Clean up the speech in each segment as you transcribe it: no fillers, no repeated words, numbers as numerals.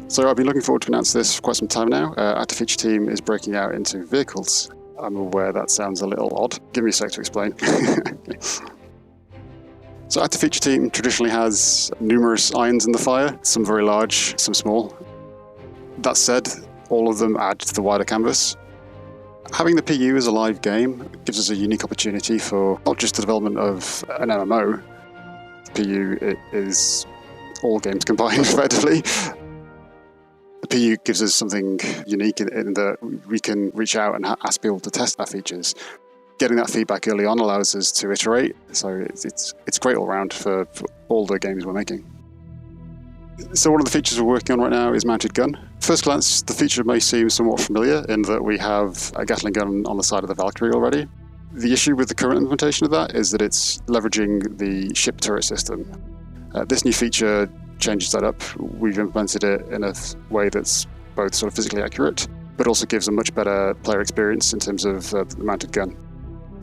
So I've been looking forward to announce this for quite some time now. Active Feature Team is breaking out into vehicles. I'm aware that sounds a little odd. Give me a sec to explain. So Active Feature Team traditionally has numerous irons in the fire, some very large, some small. That said, all of them add to the wider canvas. Having the PU as a live game gives us a unique opportunity for not just the development of an MMO. The PU is all games combined, effectively. The PU gives us something unique in that we can reach out and ask people to test our features. Getting that feedback early on allows us to iterate, so it's great all around for all the games we're making. So one of the features we're working on right now is Mounted Gun. First glance, the feature may seem somewhat familiar in that we have a Gatling Gun on the side of the Valkyrie already. The issue with the current implementation of that is that it's leveraging the ship turret system. This new feature changes that up. We've implemented it in a way that's both sort of physically accurate, but also gives a much better player experience in terms of the Mounted Gun.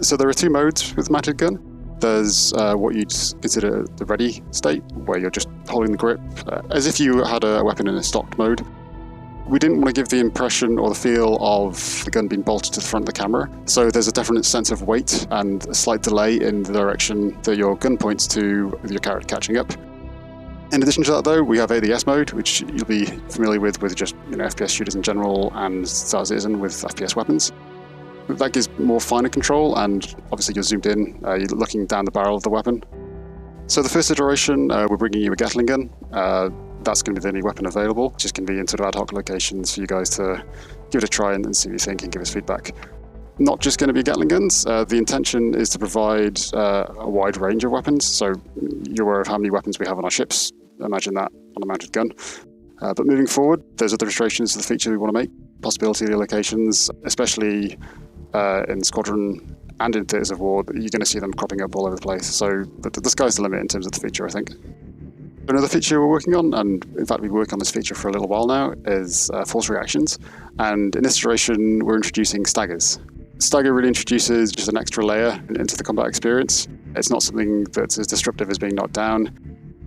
So there are two modes with Mounted Gun. There's what you'd consider the ready state, where you're just holding the grip as if you had a weapon in a stocked mode. We didn't want to give the impression or the feel of the gun being bolted to the front of the camera, so there's a definite sense of weight and a slight delay in the direction that your gun points to with your character catching up. In addition to that, though, we have ADS mode, which you'll be familiar with just FPS shooters in general and Star Citizen with FPS weapons. That gives more finer control, and obviously you're zoomed in, you're looking down the barrel of the weapon. So the first iteration, we're bringing you a Gatling Gun. That's going to be the only weapon available, which is convenient sort of ad hoc locations for you guys to give it a try and see what you think and give us feedback. Not just going to be Gatling Guns. The intention is to provide a wide range of weapons. So you're aware of how many weapons we have on our ships. Imagine that on a mounted gun. But moving forward, there's other restrictions to the feature we want to make. Possibility of locations, especially in Squadron and in Theatres of War, you're going to see them cropping up all over the place. So the sky's the limit in terms of the feature, I think. Another feature we're working on, and in fact we've been working on this feature for a little while now, is force reactions. And in this iteration, we're introducing staggers. Stagger really introduces just an extra layer into the combat experience. It's not something that's as disruptive as being knocked down,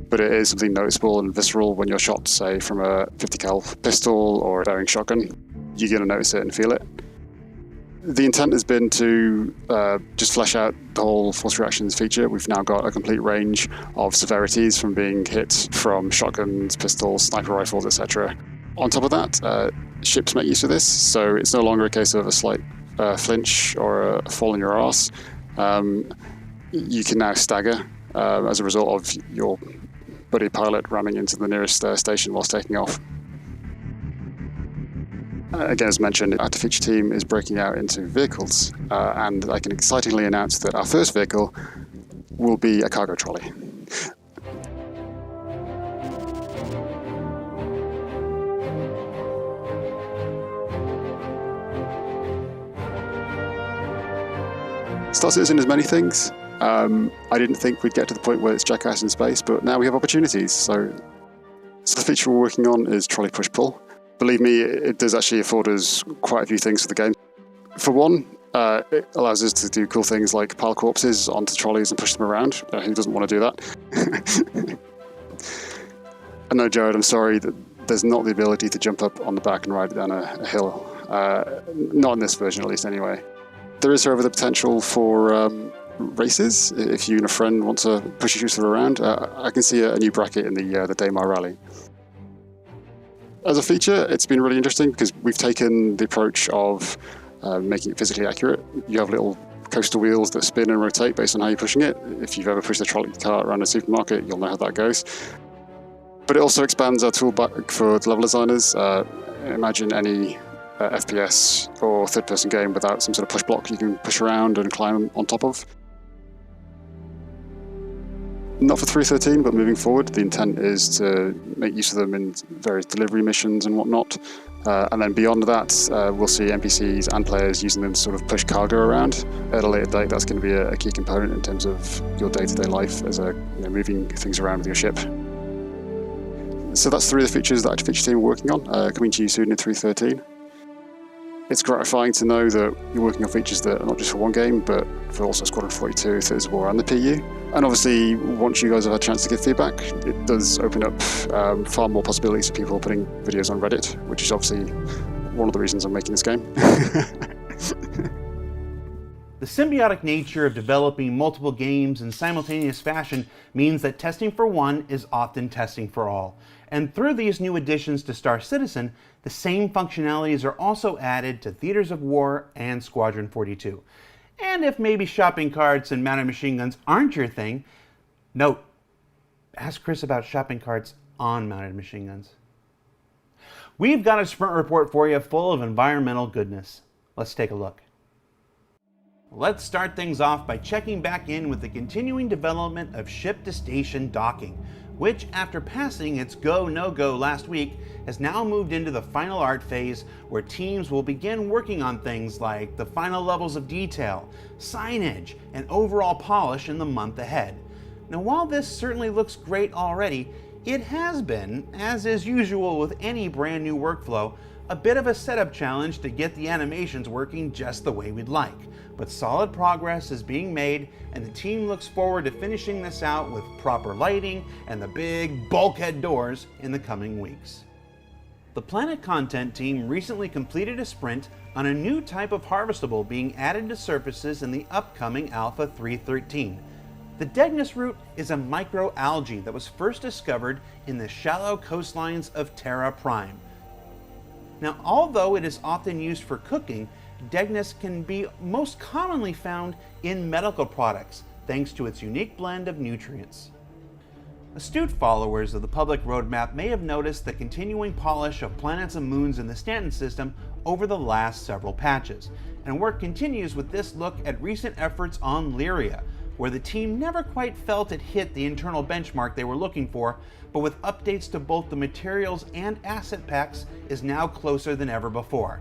but it is something noticeable and visceral when you're shot, say, from a 50 cal pistol or a bearing shotgun. You're going to notice it and feel it. The intent has been to just flesh out the whole force reactions feature. We've now got a complete range of severities from being hit from shotguns, pistols, sniper rifles, etc. On top of that, ships make use of this, so it's no longer a case of a slight flinch or a fall in your arse. You can now stagger as a result of your buddy pilot ramming into the nearest station whilst taking off. Again, as mentioned, Active Feature Team is breaking out into vehicles, and I can excitingly announce that our first vehicle will be a cargo trolley. Star Citizen is many things. I didn't think we'd get to the point where it's Jackass in space, but now we have opportunities. So the feature we're working on is Trolley Push-Pull. Believe me, it does actually afford us quite a few things for the game. For one, it allows us to do cool things like pile corpses onto trolleys and push them around. Who doesn't want to do that? And no, Jared, I'm sorry, that there's not the ability to jump up on the back and ride down a hill. Not in this version, at least, anyway. There is, however, the potential for races. If you and a friend want to push each other around, I can see a new bracket in the Daymar Rally. As a feature, it's been really interesting because we've taken the approach of making it physically accurate. You have little coaster wheels that spin and rotate based on how you're pushing it. If you've ever pushed a trolley cart around a supermarket, you'll know how that goes. But it also expands our toolbox for the level designers. Imagine any FPS or third-person game without some sort of push block you can push around and climb on top of. Not for 3.13, but moving forward, the intent is to make use of them in various delivery missions and whatnot. And then beyond that, we'll see NPCs and players using them to sort of push cargo around. At a later date, that's going to be a key component in terms of your day-to-day life as moving things around with your ship. So that's three of the features that Active Feature Team are working on, coming to you soon in 3.13. It's gratifying to know that you're working on features that are not just for one game, but for also Squadron 42, Theaters of War, and the PU. And obviously, once you guys have had a chance to give feedback, it does open up far more possibilities for people putting videos on Reddit, which is obviously one of the reasons I'm making this game. The symbiotic nature of developing multiple games in simultaneous fashion means that testing for one is often testing for all. And through these new additions to Star Citizen, the same functionalities are also added to Theaters of War and Squadron 42. And if maybe shopping carts and mounted machine guns aren't your thing, note, ask Chris about shopping carts on mounted machine guns. We've got a sprint report for you full of environmental goodness. Let's take a look. Let's start things off by checking back in with the continuing development of ship-to-station docking, which, after passing its go, no-go last week, has now moved into the final art phase where teams will begin working on things like the final levels of detail, signage, and overall polish in the month ahead. Now, while this certainly looks great already, it has been, as is usual with any brand new workflow, a bit of a setup challenge to get the animations working just the way we'd like. But solid progress is being made, and the team looks forward to finishing this out with proper lighting and the big bulkhead doors in the coming weeks. The Planet Content team recently completed a sprint on a new type of harvestable being added to surfaces in the upcoming Alpha 3.13. The Degnus root is a microalgae that was first discovered in the shallow coastlines of Terra Prime. Now, although it is often used for cooking, Degnus can be most commonly found in medical products, thanks to its unique blend of nutrients. Astute followers of the public roadmap may have noticed the continuing polish of planets and moons in the Stanton system over the last several patches, and work continues with this look at recent efforts on Lyria, where the team never quite felt it hit the internal benchmark they were looking for, but with updates to both the materials and asset packs is now closer than ever before.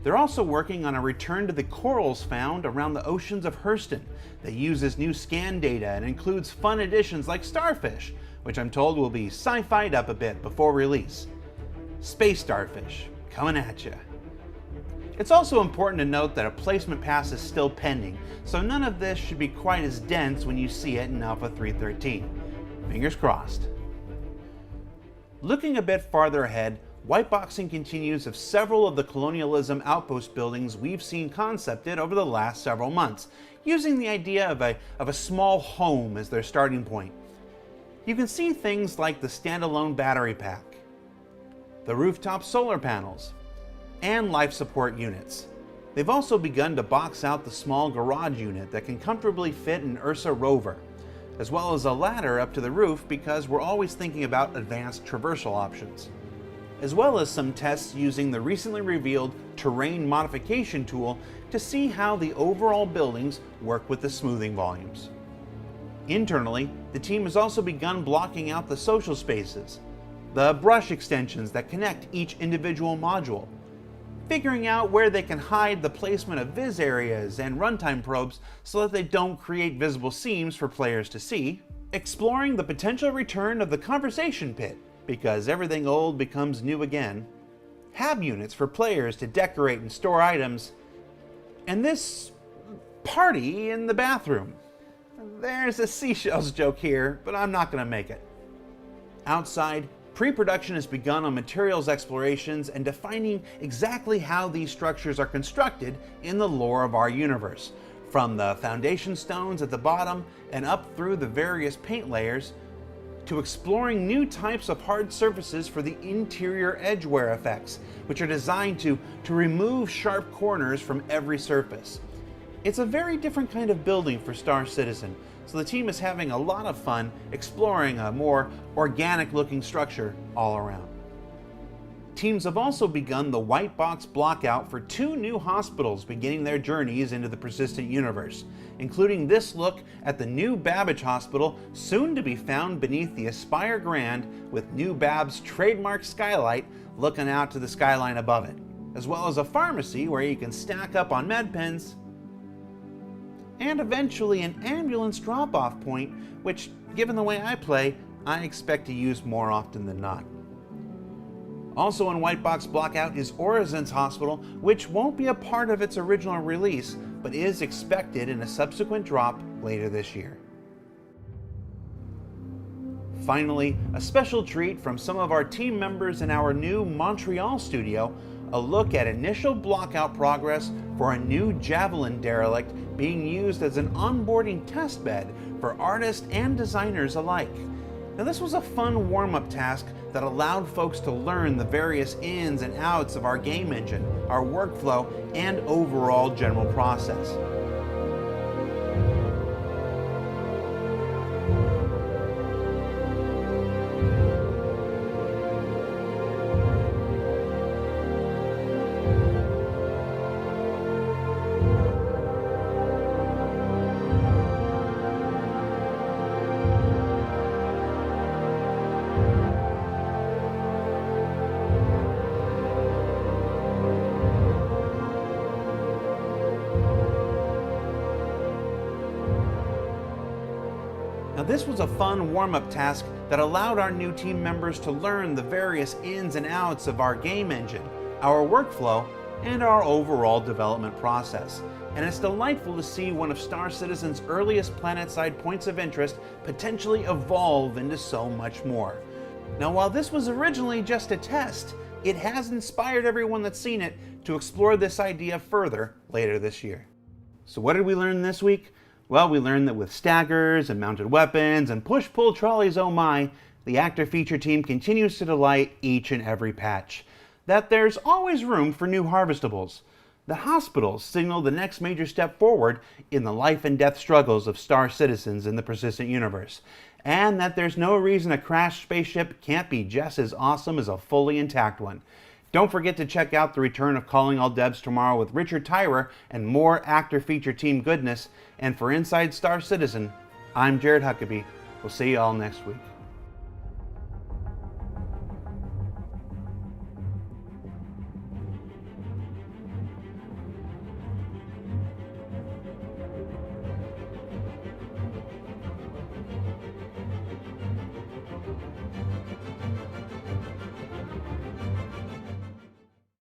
They're also working on a return to the corals found around the oceans of Hurston that uses new scan data and includes fun additions like starfish, which I'm told will be sci-fi'd up a bit before release. Space starfish, coming at ya. It's also important to note that a placement pass is still pending, so none of this should be quite as dense when you see it in Alpha 3.13. Fingers crossed. Looking a bit farther ahead, whiteboxing continues of several of the colonialism outpost buildings we've seen concepted over the last several months, using the idea of a small home as their starting point. You can see things like the standalone battery pack, the rooftop solar panels, and life support units. They've also begun to box out the small garage unit that can comfortably fit an Ursa rover, as well as a ladder up to the roof because we're always thinking about advanced traversal options, as well as some tests using the recently revealed terrain modification tool to see how the overall buildings work with the smoothing volumes. Internally, the team has also begun blocking out the social spaces, the brush extensions that connect each individual module, figuring out where they can hide the placement of viz areas and runtime probes so that they don't create visible seams for players to see, exploring the potential return of the conversation pit, because everything old becomes new again, hab units for players to decorate and store items, and this party in the bathroom. There's a seashells joke here, but I'm not going to make it. Outside, pre-production has begun on materials explorations and defining exactly how these structures are constructed in the lore of our universe, from the foundation stones at the bottom and up through the various paint layers, to exploring new types of hard surfaces for the interior edge wear effects, which are designed to remove sharp corners from every surface. It's a very different kind of building for Star Citizen, so the team is having a lot of fun exploring a more organic looking structure all around. Teams have also begun the white box blockout for 2 new hospitals beginning their journeys into the persistent universe, including this look at the new Babbage Hospital, soon to be found beneath the Aspire Grand, with new Bab's trademark skylight looking out to the skyline above it, as well as a pharmacy where you can stack up on med pens, and eventually an ambulance drop-off point, which, given the way I play, I expect to use more often than not. Also in White Box Blockout is Orizin's Hospital, which won't be a part of its original release, but is expected in a subsequent drop later this year. Finally, a special treat from some of our team members in our new Montreal studio, a look at initial blockout progress for a new Javelin derelict being used as an onboarding testbed for artists and designers alike. Now this was a fun warm-up task that allowed folks to learn the various ins and outs of our game engine, our workflow, and overall general process. Now this was a fun warm-up task that allowed our new team members to learn the various ins and outs of our game engine, our workflow, and our overall development process. And it's delightful to see one of Star Citizen's earliest planet-side points of interest potentially evolve into so much more. Now while this was originally just a test, it has inspired everyone that's seen it to explore this idea further later this year. So what did we learn this week? Well, we learned that with staggers and mounted weapons and push-pull trolleys, oh my, the actor feature team continues to delight each and every patch. That there's always room for new harvestables. The hospitals signal the next major step forward in the life and death struggles of Star Citizens in the persistent universe. And that there's no reason a crashed spaceship can't be just as awesome as a fully intact one. Don't forget to check out the return of Calling All Devs tomorrow with Richard Tyrer and more actor feature team goodness. And for Inside Star Citizen, I'm Jared Huckabee. We'll see you all next week.